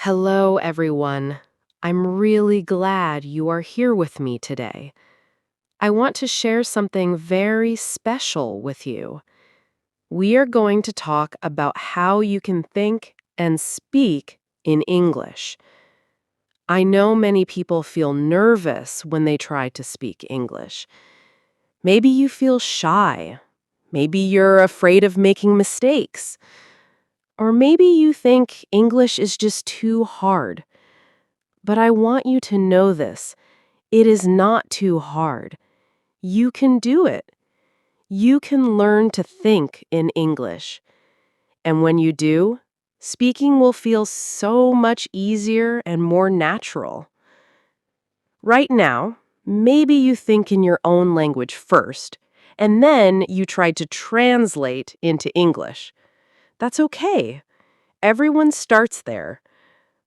Hello, everyone. I'm really glad you are here with me today. I want to share something very special with you. We are going to talk about how you can think and speak in English. I know many people feel nervous when they try to speak English. Maybe you feel shy. Maybe you're afraid of making mistakes. Or maybe you think English is just too hard. But I want you to know this. It is not too hard. You can do it. You can learn to think in English. And when you do, speaking will feel so much easier and more natural. Right now, maybe you think in your own language first, and then you try to translate into English. That's okay. Everyone starts there.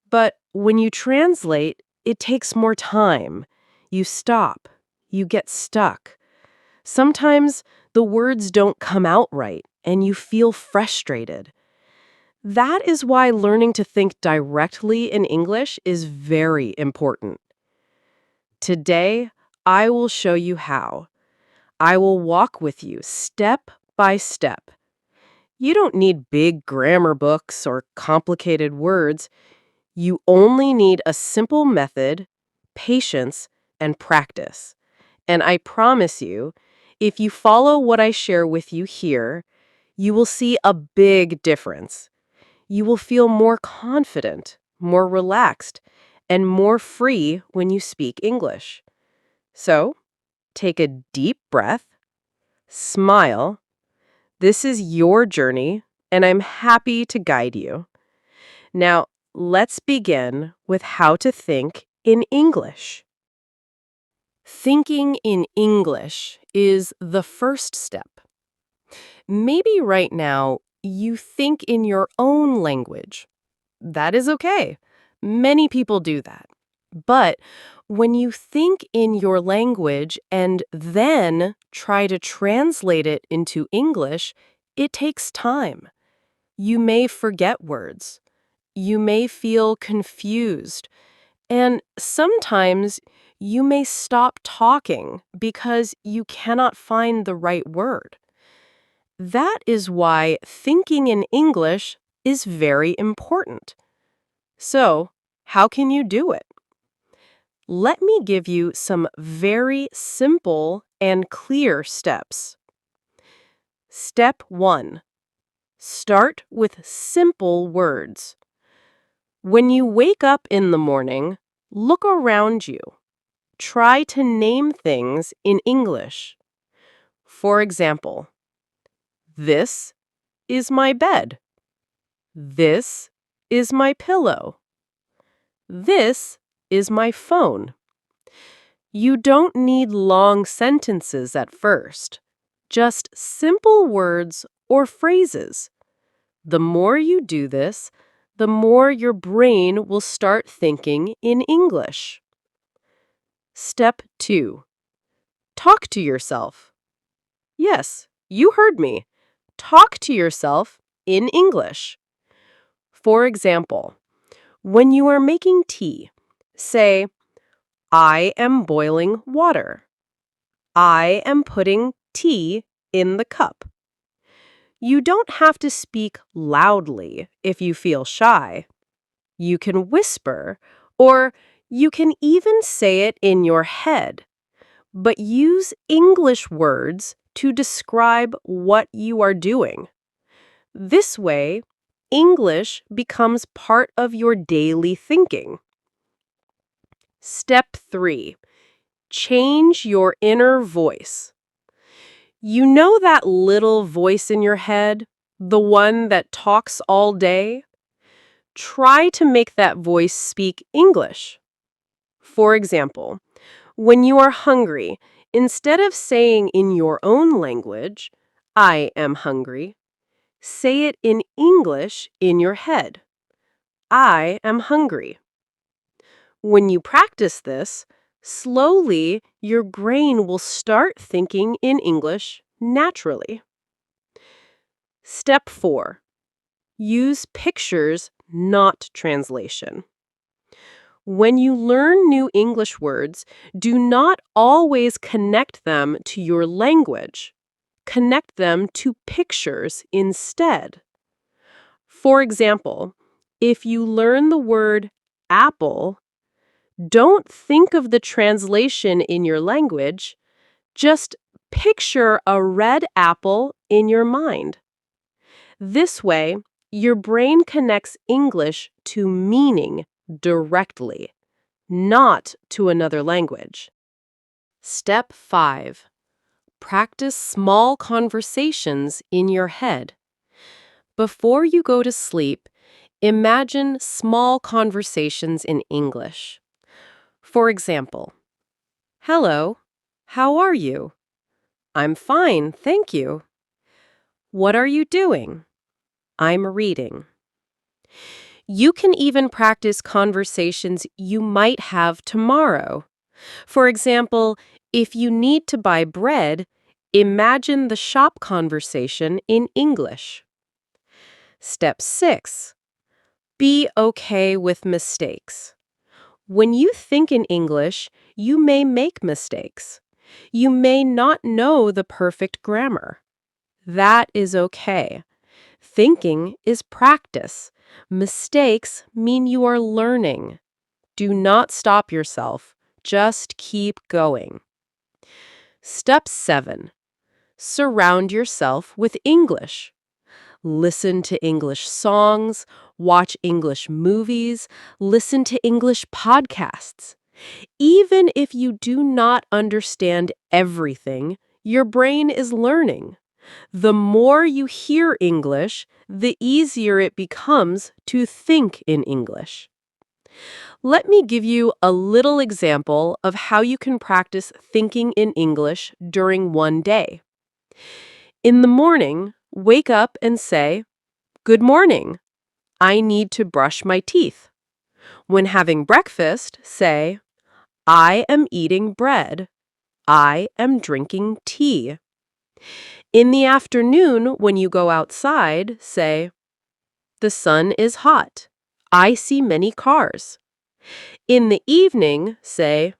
But when you translate, it takes more time. You stop. You get stuck. Sometimes the words don't come out right, and you feel frustrated. That is why learning to think directly in English is very important. Today, I will show you how. I will walk with you step by step. You don't need big grammar books or complicated words. You only need a simple method, patience, and practice. And I promise you, if you follow what I share with you here, you will see a big difference. You will feel more confident, more relaxed, and more free when you speak English. So, take a deep breath, smile. This is your journey, and I'm happy to guide you. Now, let's begin with how to think in English. Thinking in English is the first step. Maybe right now you think in your own language. That is okay. Many people do that. But when you think in your language and then try to translate it into English, it takes time. You may forget words. You may feel confused. And sometimes you may stop talking because you cannot find the right word. That is why thinking in English is very important. So, how can you do it? Let me give you some very simple and clear steps. Step 1. Start with simple words. When you wake up in the morning, look around you. Try to name things in English. For example, this is my bed. This is my pillow. This is my phone. You don't need long sentences at first, just simple words or phrases. The more you do this, the more your brain will start thinking in English. Step 2. Talk to yourself. Yes, you heard me. Talk to yourself in English. For example, when you are making tea, say, I am boiling water. I am putting tea in the cup. You don't have to speak loudly if you feel shy. You can whisper, or you can even say it in your head. But use English words to describe what you are doing. This way, English becomes part of your daily thinking. Step 3. Change your inner voice. You know that little voice in your head, the one that talks all day? Try to make that voice speak English. For example, when you are hungry, instead of saying in your own language, I am hungry, say it in English in your head. I am hungry. When you practice this, slowly your brain will start thinking in English naturally. Step 4. Use pictures, not translation. When you learn new English words, do not always connect them to your language. Connect them to pictures instead. For example, if you learn the word apple, don't think of the translation in your language. Just picture a red apple in your mind. This way, your brain connects English to meaning directly, not to another language. Step 5. Practice small conversations in your head. Before you go to sleep, imagine small conversations in English. For example, "Hello, how are you?" "I'm fine, thank you." "What are you doing?" "I'm reading." You can even practice conversations you might have tomorrow. For example, if you need to buy bread, imagine the shop conversation in English. Step 6. Be okay with mistakes. When you think in English, you may make mistakes. You may not know the perfect grammar. That is okay. Thinking is practice. Mistakes mean you are learning. Do not stop yourself. Just keep going. Step 7. Surround yourself with English. Listen to English songs, watch English movies, listen to English podcasts. Even if you do not understand everything, your brain is learning. The more you hear English, the easier it becomes to think in English. Let me give you a little example of how you can practice thinking in English during one day. In the morning, wake up and say, "Good morning. I need to brush my teeth." When having breakfast, say, "I am eating bread. I am drinking tea." In the afternoon, when you go outside, say, "The sun is hot. I see many cars." In the evening, say,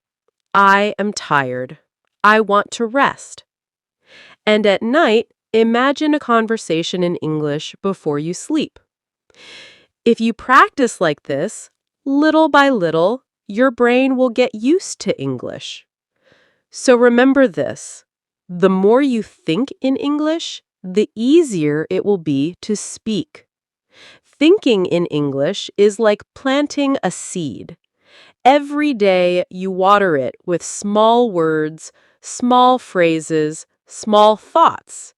"I am tired. I want to rest." And at night, imagine a conversation in English before you sleep. If you practice like this, little by little, your brain will get used to English. So remember this: the more you think in English, the easier it will be to speak. Thinking in English is like planting a seed. Every day you water it with small words, small phrases, small thoughts.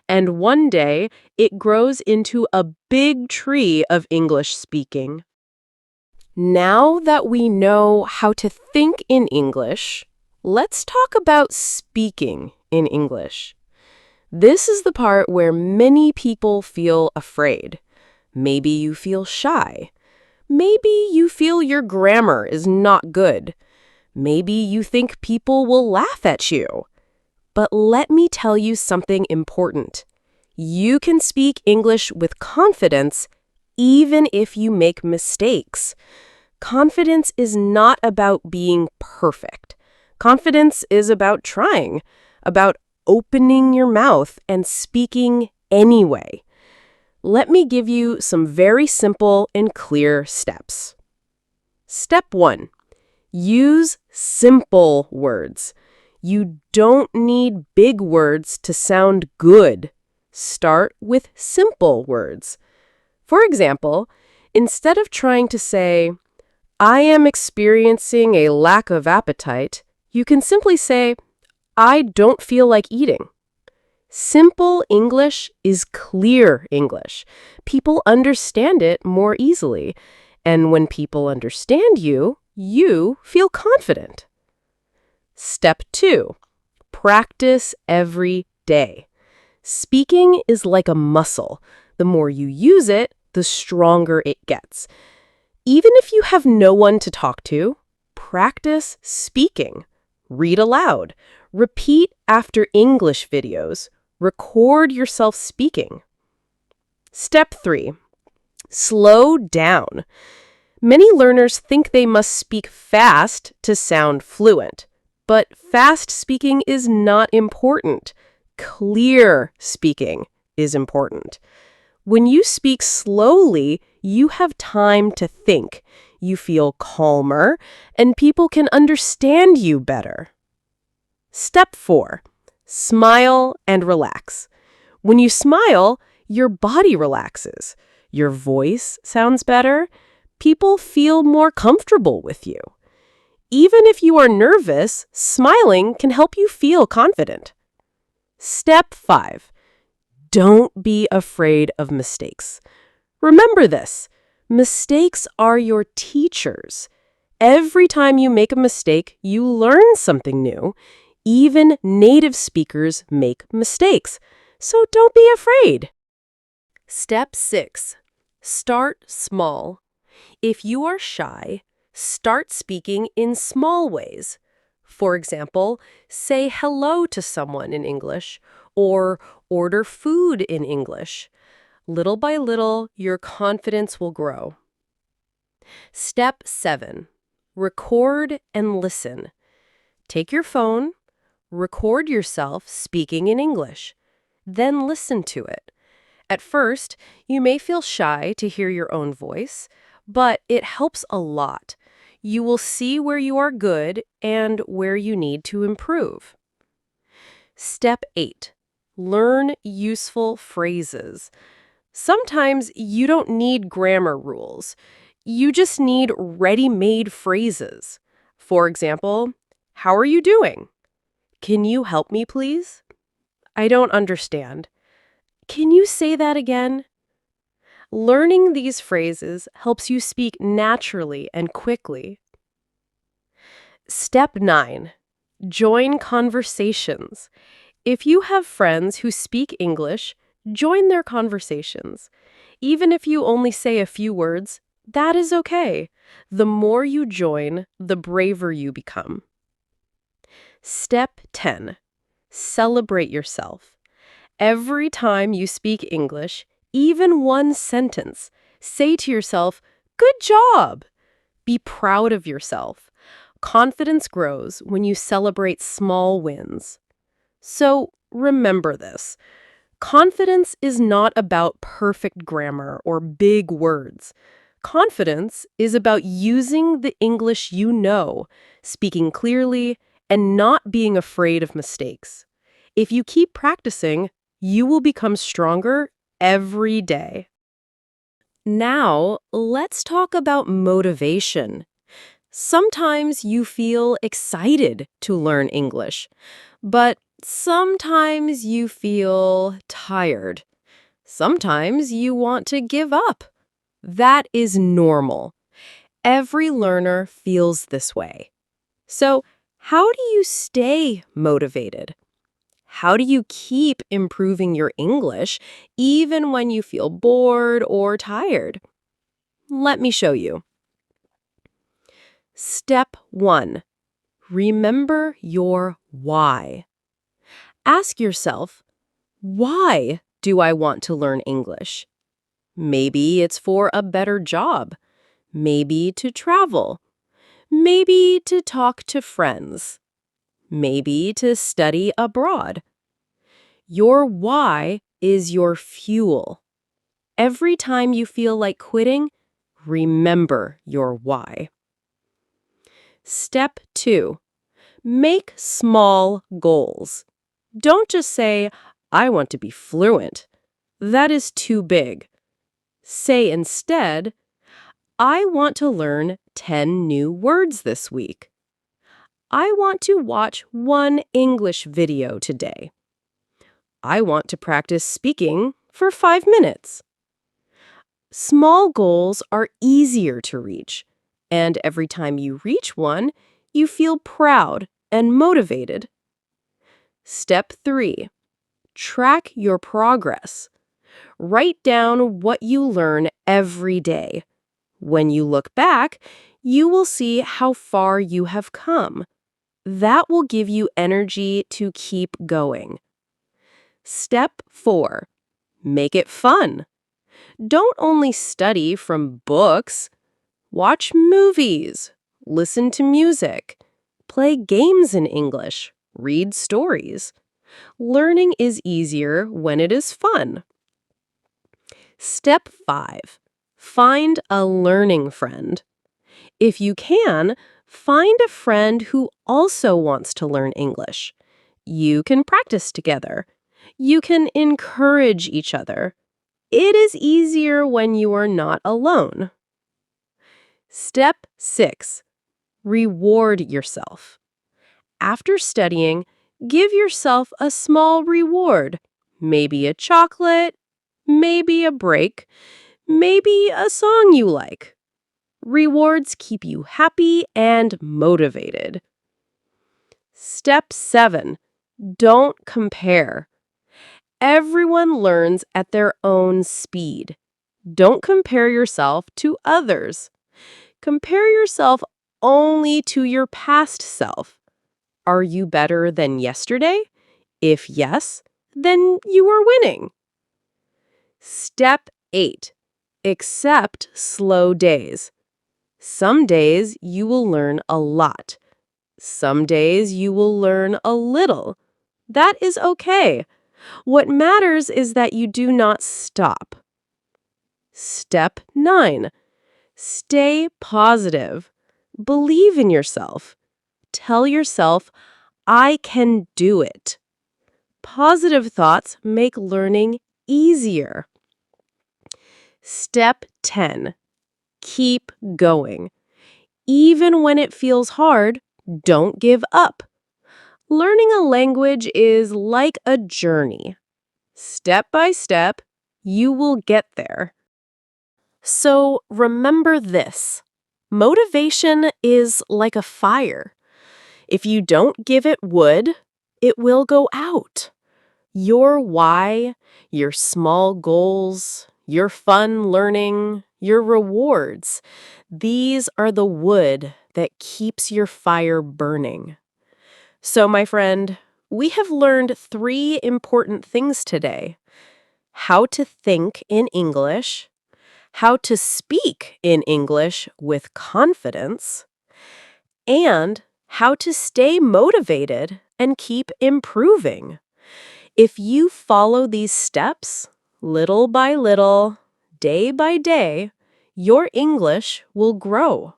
And one day it grows into a big tree of English speaking. Now that we know how to think in English, let's talk about speaking in English. This is the part where many people feel afraid. Maybe you feel shy. Maybe you feel your grammar is not good. Maybe you think people will laugh at you. But let me tell you something important. You can speak English with confidence even if you make mistakes. Confidence is not about being perfect. Confidence is about trying, about opening your mouth and speaking anyway. Let me give you some very simple and clear steps. Step 1. Use simple words. You don't need big words to sound good. Start with simple words. For example, instead of trying to say, "I am experiencing a lack of appetite," you can simply say, "I don't feel like eating." Simple English is clear English. People understand it more easily. And when people understand you, you feel confident. Step 2. Practice every day. Speaking is like a muscle. The more you use it, the stronger it gets. Even if you have no one to talk to, practice speaking. Read aloud. Repeat after English videos. Record yourself speaking. Step 3. Slow down. Many learners think they must speak fast to sound fluent, but fast speaking is not important. Clear speaking is important. When you speak slowly, you have time to think. You feel calmer, and people can understand you better. Step 4. Smile and relax. When you smile, your body relaxes. Your voice sounds better. People feel more comfortable with you. Even if you are nervous, smiling can help you feel confident. Step 5. Don't be afraid of mistakes. Remember this. Mistakes are your teachers. Every time you make a mistake, you learn something new. Even native speakers make mistakes, so don't be afraid. Step 6. Start small. If you are shy, start speaking in small ways. For example, say hello to someone in English or order food in English. Little by little, your confidence will grow. Step 7. Record and listen. Take your phone, record yourself speaking in English, then listen to it. At first, you may feel shy to hear your own voice, but it helps a lot. You will see where you are good and where you need to improve. Step 8. Learn useful phrases. Sometimes you don't need grammar rules. You just need ready-made phrases. For example, how are you doing? Can you help me, please? I don't understand. Can you say that again? Learning these phrases helps you speak naturally and quickly. Step 9. Join conversations. If you have friends who speak English, join their conversations. Even if you only say a few words, that is okay. The more you join, the braver you become. Step 10. Celebrate yourself. Every time you speak English, even one sentence, say to yourself, "Good job!" Be proud of yourself. Confidence grows when you celebrate small wins. So remember this. Confidence is not about perfect grammar or big words. Confidence is about using the English you know, speaking clearly, and not being afraid of mistakes. If you keep practicing, you will become stronger every day. Now, let's talk about motivation. Sometimes you feel excited to learn English, but sometimes you feel tired. Sometimes you want to give up. That is normal. Every learner feels this way. So, how do you stay motivated? How do you keep improving your English even when you feel bored or tired? Let me show you. Step 1. Remember your why. Ask yourself, why do I want to learn English? Maybe it's for a better job. Maybe to travel. Maybe to talk to friends. Maybe to study abroad. Your why is your fuel. Every time you feel like quitting, remember your why. Step 2. Make small goals. Don't just say, "I want to be fluent." That is too big. Say instead, "I want to learn 10 new words this week." "I want to watch one English video today." "I want to practice speaking for 5 minutes." Small goals are easier to reach, and every time you reach one, you feel proud and motivated. Step 3. Track your progress. Write down what you learn every day. When you look back, you will see how far you have come. That will give you energy to keep going. Step 4. Make it fun. Don't only study from books. Watch movies, listen to music, play games in English, read stories. Learning is easier when it is fun. Step 5. Find a learning friend. If you can, find a friend who also wants to learn English. You can practice together. You can encourage each other. It is easier when you are not alone. Step 6. Reward yourself. After studying, give yourself a small reward. Maybe a chocolate, maybe a break, maybe a song you like. Rewards keep you happy and motivated. Step 7. Don't compare. Everyone learns at their own speed. Don't compare yourself to others. Compare yourself only to your past self. Are you better than yesterday? If yes, then you are winning. Step 8. Accept slow days. Some days you will learn a lot. Some days you will learn a little. That is okay. What matters is that you do not stop. Step 9. Stay positive. Believe in yourself. Tell yourself, I can do it. Positive thoughts make learning easier. Step 10. Keep going. Even when it feels hard, don't give up. Learning a language is like a journey. Step by step, you will get there. So remember this. Motivation is like a fire. If you don't give it wood, it will go out. Your why, your small goals, your fun learning, your rewards, these are the wood that keeps your fire burning. So, my friend, we have learned 3 important things today. How to think in English, how to speak in English with confidence, and how to stay motivated and keep improving. If you follow these steps, little by little, day by day, your English will grow.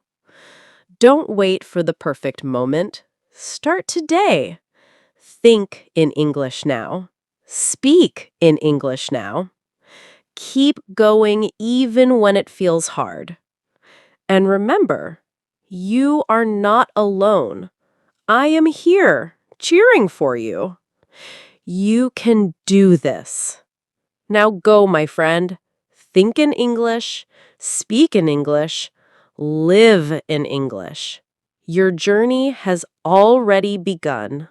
Don't wait for the perfect moment. Start today. Think in English now. Speak in English now. Keep going even when it feels hard. And remember, you are not alone. I am here, cheering for you. You can do this. Now go, my friend. Think in English, speak in English, live in English. Your journey has already begun.